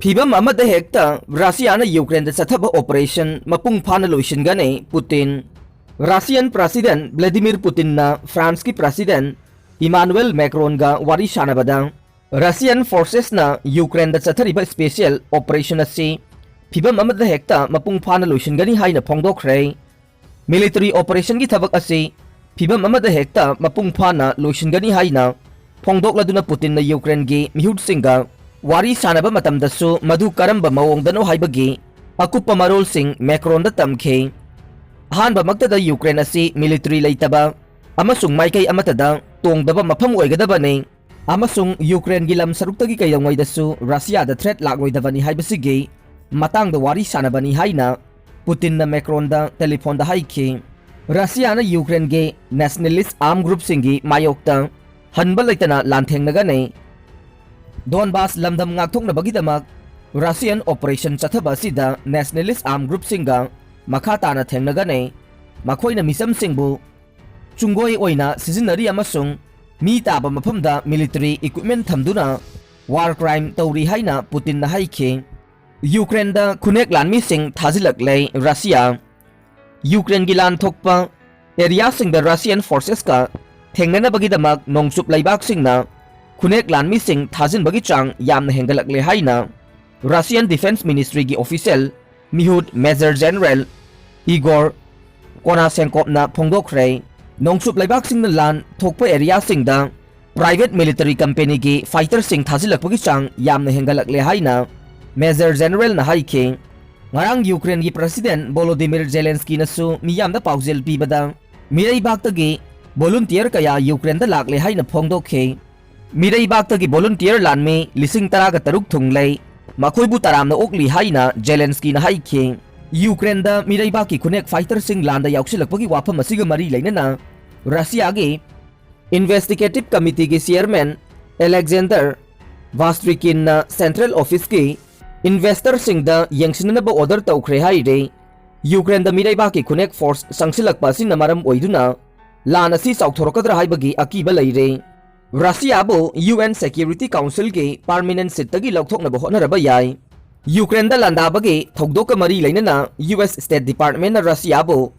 Fibam Amada Hekta, Russian Ukraine the Chathaba operation Mapung Fana Loisingani, Putin. Russian President Vladimir Putin na France ki President Emmanuel Macron ga wari shanabada. Russian forces na Ukraine the Chathariba special operation asi Fibam Amada Hekta Mapung Fana Loisingani hai na phongdokre. Military operation ki thabak asi Fibam Amada Hekta Mapung Fana Loisingani hai na phongdokladuna Putin na Ukraine gi mihud singa wari sanaba matamdasu madu karamba mawongdano haibagi akupa marol sing Macron da tamke hanba magtada Ukraine asi military leitaba amasung maikay amatada tongdaba mafam oigadaba ne amasung Ukraine gi lam saruktagi kayongway dasu Russia da threat lagoydaba ni haibasigi matang da wari sanaba ni haina Putin na Macron da telephone da haike Russia na Ukraine gi nationalist armed group singi mayokta hanba leitana lantheng naga ne Donbas lamdam ngakthok na bagidamak Russian operation Chathaba sida nationalist armed group singa makata na thengnagane makhoi na misam singbu chungoi oina sizinari amasung mi taba mafamda military equipment thamduna war crime tawri haina Putin na haike Ukraine da khunek lan mi sing thazilak lei Russia Ukraine gi lan thokpa area sing da Russian forces ka thengnana bagidamak nongchup laibak singna Khunek lan mi sing thazin bagi chang yamna hengalak le haina Russian Defense Ministry gi official mihud Major General Igor Konasenkov na phongdokre nongchup laibak sing na lan thokpa area sing da private military company gi fighter sing thazilak bagi chang yamna hengalak le haina Major General na haike ngarang Ukraine gi President Volodymyr Zelensky na su miyamda paujel pibada mirai bakta gi volunteer kaya Ukraine da lakle haina phongdokhe Mirai bakta ki volunteer lan me lising tara ka taruk thunglay makhoi bu taram na okli haina Zelensky na haike Ukraine da mirai baki khunek fighter sing lan da yauksilakpagi wafam asiga mari laina na Russia ge investigative committee ge chairman Alexander Vastrikin na central office ke investor sing da yengsinna ba order tawkhre hai re Ukraine da mirai baki khunek force sangsilakpa sin namaram oiduna lan asi chauthorokadra haibagi akiba leire Russia bo UN Security Council ke permanent seat tagi lokthokna bo honaraba yai Ukraine da landa bagi thokdoka mari lainana US State Department na Russia bo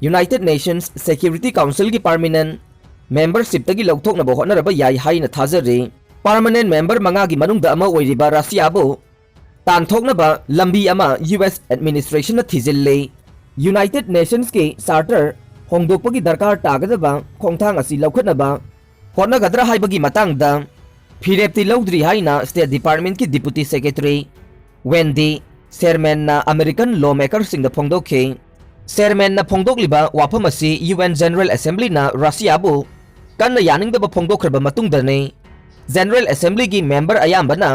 United Nations Security Council ki permanent membership tagi lokthokna bo honaraba yai haina thajare permanent member manga gi manungda ama oiriba Russia bo tanthokna ba lambi ama US administration na thijille United Nations ke charter hongdokpagi darkar tagadaba khongthang asi lokhatna ba Hona gadra hai bagi matang da Phirepti Laudri haina State Department ki Deputy Secretary Wendy Chairman na American lawmaker sing da phongdokhe Chairman na phongdokliba wafam asi UN General Assembly na Russia bu kanna yaning da ba phongdokhraba matung da ne General Assembly gi member ayamba na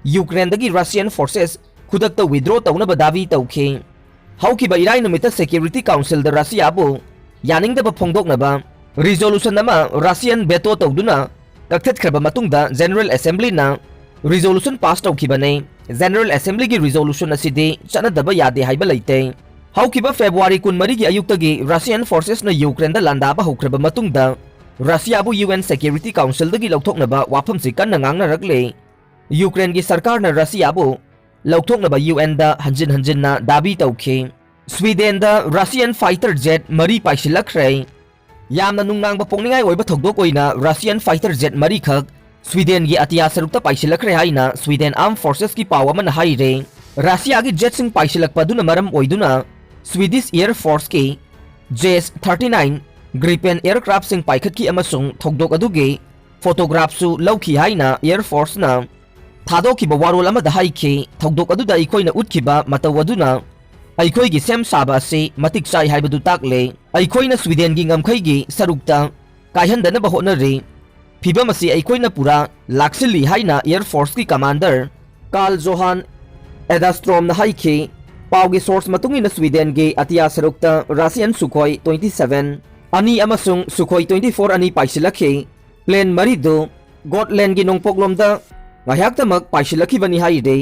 Ukraine da gi Russian forces khudak ta withdraw tawna ba davi tawkhe hauki ba irai numita Security Council da Russia bu yaning da ba phongdokna ba Resolution nama Russian veto tawduna kaktet khraba matungda General Assembly na resolution pass tawkhiba ne General Assembly gi resolution asidi chanadaba yade haiba leite haukiba February 13 gi ayukta gi Russian forces na Ukraine da landa ba haukraba matungda Russia bu UN Security Council da gi lokthokna ba wafam si kan ngangna rakle Ukraine gi sarkar na Russia bu lokthokna ba UN da hanjin na dabi tawkhe Sweden da Russian fighter jet mari paisilakre Yamna nungnang ba pongningai oiba thokdok oina Russian fighter jet mari khak Sweden gi atia sarukta paisilakre haina Sweden Armed Forces ki pawa man haire Russia gi jet sing paisilakpa duna maram oiduna Swedish Air Force ki JS-39 Gripen aircraft sing paikhat ki amasung thokdok aduge photograph su lauki haina Air Force na thadok ki ba warol ama da haike thokdok aduda ikoina utkiba matawaduna Aikoi gi sem saba se matik sai haibadu takle aikoi na Sweden gi ngamkhai gi sarukta kaihandana ba hona re Fibam asi aikoi na pura laksili haina Air Force ki commander Carl Johan Edastrom na haike pawgi source matungi na Sweden gi atia sarukta Russian Sukhoi 27 ani amasung Sukhoi 24 ani paisilakhe plane marido Gotland gi nongpoklomda ngahaktamak paisilakhi bani haide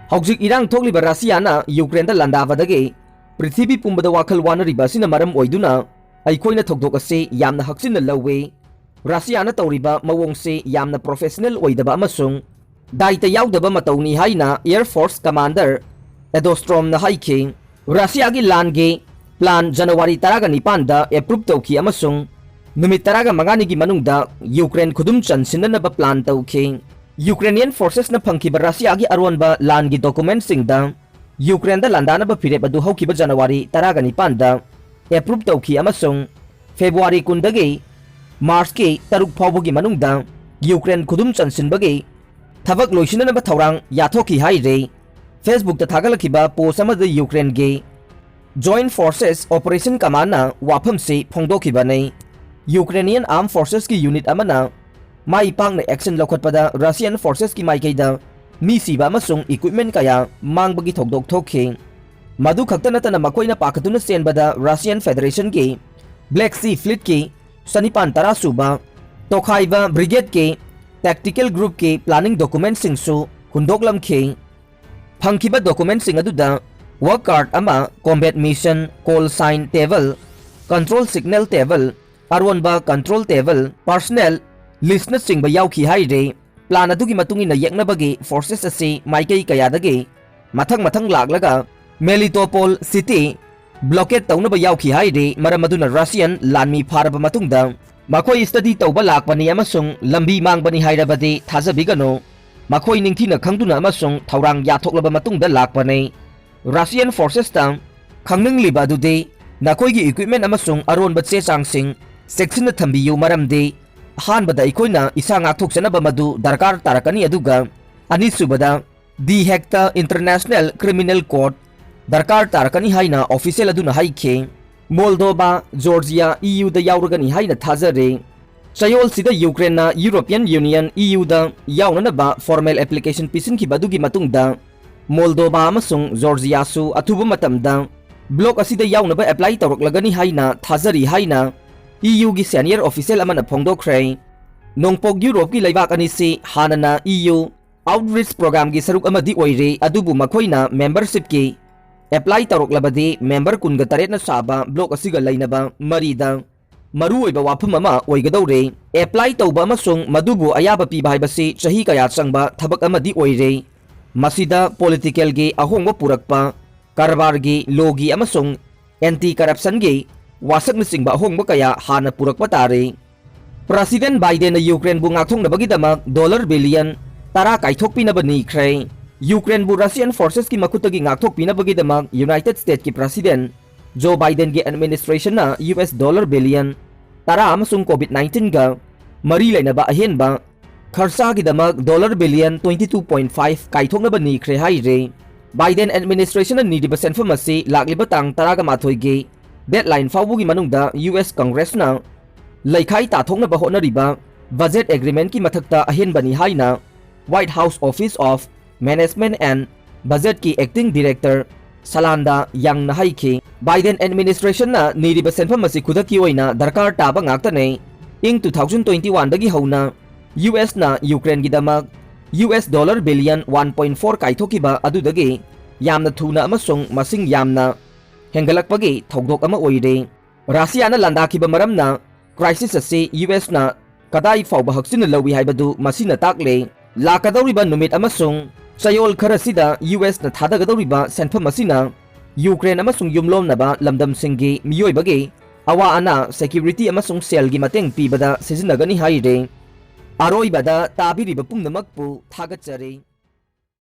Haujik irang thokliba Russia na Ukraine da landa badage Prithvibi pumbada wakhal wanariba sina maram oiduna aikoina thokdok ase yamna haksin na lawe Russia na tawriba mawong se yamna professional oidaba amasung दायित्व याउदबा मतौनी हाइना air force commander एडोस्ट्रोम न हाइखि Russia की लान गे plan जनवरी 19 दा approve तौखि अमसुंग नुमित 15 की मनुंगदा Ukraine खुदुम चनसिननबा plan तौखि Ukrainian forces न फंखिबा Russia की अरोनबा लान की document सिंगदा Ukraine दा लंदानबा फिरेप अदु हौखिबा जनवरी 19 दा एप्रूव तौखि अमसुंग फेब्रुवारी 10 दगी मार्च की 3 फाउबगी मनुंगदा यूक्रेन खुदुम चनसिनबगी थबक लोइसिननबा थौरांग याथोखि हाइरे फेसबुक ता थागलखिबा पोस्ट अमद यूक्रेन गे जॉइंट फोर्सेस ऑपरेशन कमांड वाफम से फोंदोखिबने यूक्रेनियन आर्म फोर्सेस की यूनिट अमना माई पांगने एक्शन लौखटपदा रशियन फोर्सेस की माइकैदा मी सिबा अमसुंग इक्विपमेंट कया मांगबगी थोकदोक थोखे मधु खक्ता नतना मखोइना पाखतुना सेनबदा रशियन फेडरेशन के ब्लैक सी फ्लीट की सनिपान तरा सुबा तोखाइबा ब्रिगेड के टैक्टिकल ग्रुप के प्लानिंग डॉक्यूमेंट सिंगसु हुंदोकलमखे फंखिबा डॉक्यूमेंट सिंग अदुदा वर्क कार्ड अमा combat mission call sign table control signal table अरोनबा कंट्रोल टेबल पर्सनल लिस्टना सिंगबा याउखि हाइरे प्लान अदुगी मतुंगिना यeknabagi फोर्सेस असी माइकई कयादगे मथंग मथंग लागलगा मेलिटोपोल सिटी ब्लॉकेट तौनबा याउखि हाइरे मरम अदुना रशियन लानमी फारबा मतुंगदा मखोई स्टडी तौबा लाकपनी अमसुंग लंबी मांगबनी हाइरबदि थाजबिगनो मखोई निंगथिना खंगदुना अमसुंग थौरांग याथोकलबा मतुंगदा लाकपने रशियन फोर्सेस ता खंगनिंगलिबा अदुदे नखोईगी इक्विपमेंट अमसुंग अरोनबा चे चांगसिंग सेक्शन थंबियु मरमदे अहानबदा इखोइना इसा ngathokchanaba madu darkar tarakani aduga anisubada di Hekta International Criminal Court darkar tarakani haina official aduna haikhe Moldova Georgia EU da yauragani haina thazare Chayol sida Ukraine na European Union EU da yaunanaba formal application pisin ki badugi matungda Moldova amasung Georgia su athuba matamda block asida yaunaba apply tawraklagani haina thazari haina EU की senior official अमन फोंदोखरे Nongpok Europe की लेबाक अनिसी हानना EU outreach programme की सरुक अमदी ओइरे अदुबु मखोइना membership की apply तौरक्लबदि member कुनगा तरेटना साबा block असिगा लैनबा मरीदा मरु ओइबा वाफम अमा ओइगदौरे apply तौबा अमसुंग मदुबु अयाबा पीबा हाइबसि चही कया चंगबा थबक अमदी ओइरे मसिदा पॉलिटिकल गे अहोंगबा पुरकपा कारबार गे लोगी अमसुंग एंटी करप्शन गे वासकनसिंगबा अहोंगबा कया हाना पुरकपा तारे प्रेसिडेंट बाइडेन यूक्रेन बु ngathongnabagidama डॉलर बिलियन 10 काइथोकपिनबा निख्रे यूक्रेन बु रशियन फोर्सेस की मखुतगी ngathokpinabagidama यूनाइटेड स्टेट की प्रेसिडेंट जो बाइडेन के एडमिनिस्ट्रेशन ना US डॉलर बिलियन 10 अमसुंग कोविड-19 गा मरी लेनबा अहेनबा खर्चागिदमा डॉलर बिलियन 22.5 काइथोकनबा निख्रे हाइरे बाइडेन एडमिनिस्ट्रेशन नीडिबा सेंफम असि लाक्लिबा तांग 10 गा माथोइगे डेडलाइन फाउबुगी मनुंगदा US कांग्रेस ना लैखाई ताथोंगनबा होनरिबा बजेट एग्रीमेंट की मथक्ता अहेनबनी हाइना White House office of management and budget की एक्टिंग डायरेक्टर सलांदा यांग हाइखे बाइडेन एडमिनिस्ट्रेशन ना नीरिबा सेंफम असि खुदकी ओइना दरकार ताबा ngaktane इंग 2021 दगी हौना US ना यूक्रेन की दमक US डॉलर बिलियन 1.4 काइथोकिबा अदुदगी यामना थुना अमसुंग मसिंग यामना हेंगलकपगी थौदोक अमा ओइरे रशियाना लंदाखिबा मरमना क्राइसिस असे US ना कदाई फाउबा हक्सिन लवी हाइबदु मसिना ताकले लाकदौरिबा नुमित अमसुंग चयोल खरसिदा US ना थादगदौरिबा सेंफम मसिना यूक्रेन अमसुंग युमलोमनबा लमदम सिंगी मियोइबगे अवा अना सिक्योरिटी अमसुंग सेलगी मतेंग पीबदा सिजनगनी हाइरे अरोइबदा ताबिरिबा पुंगनमकपु थागतचरे।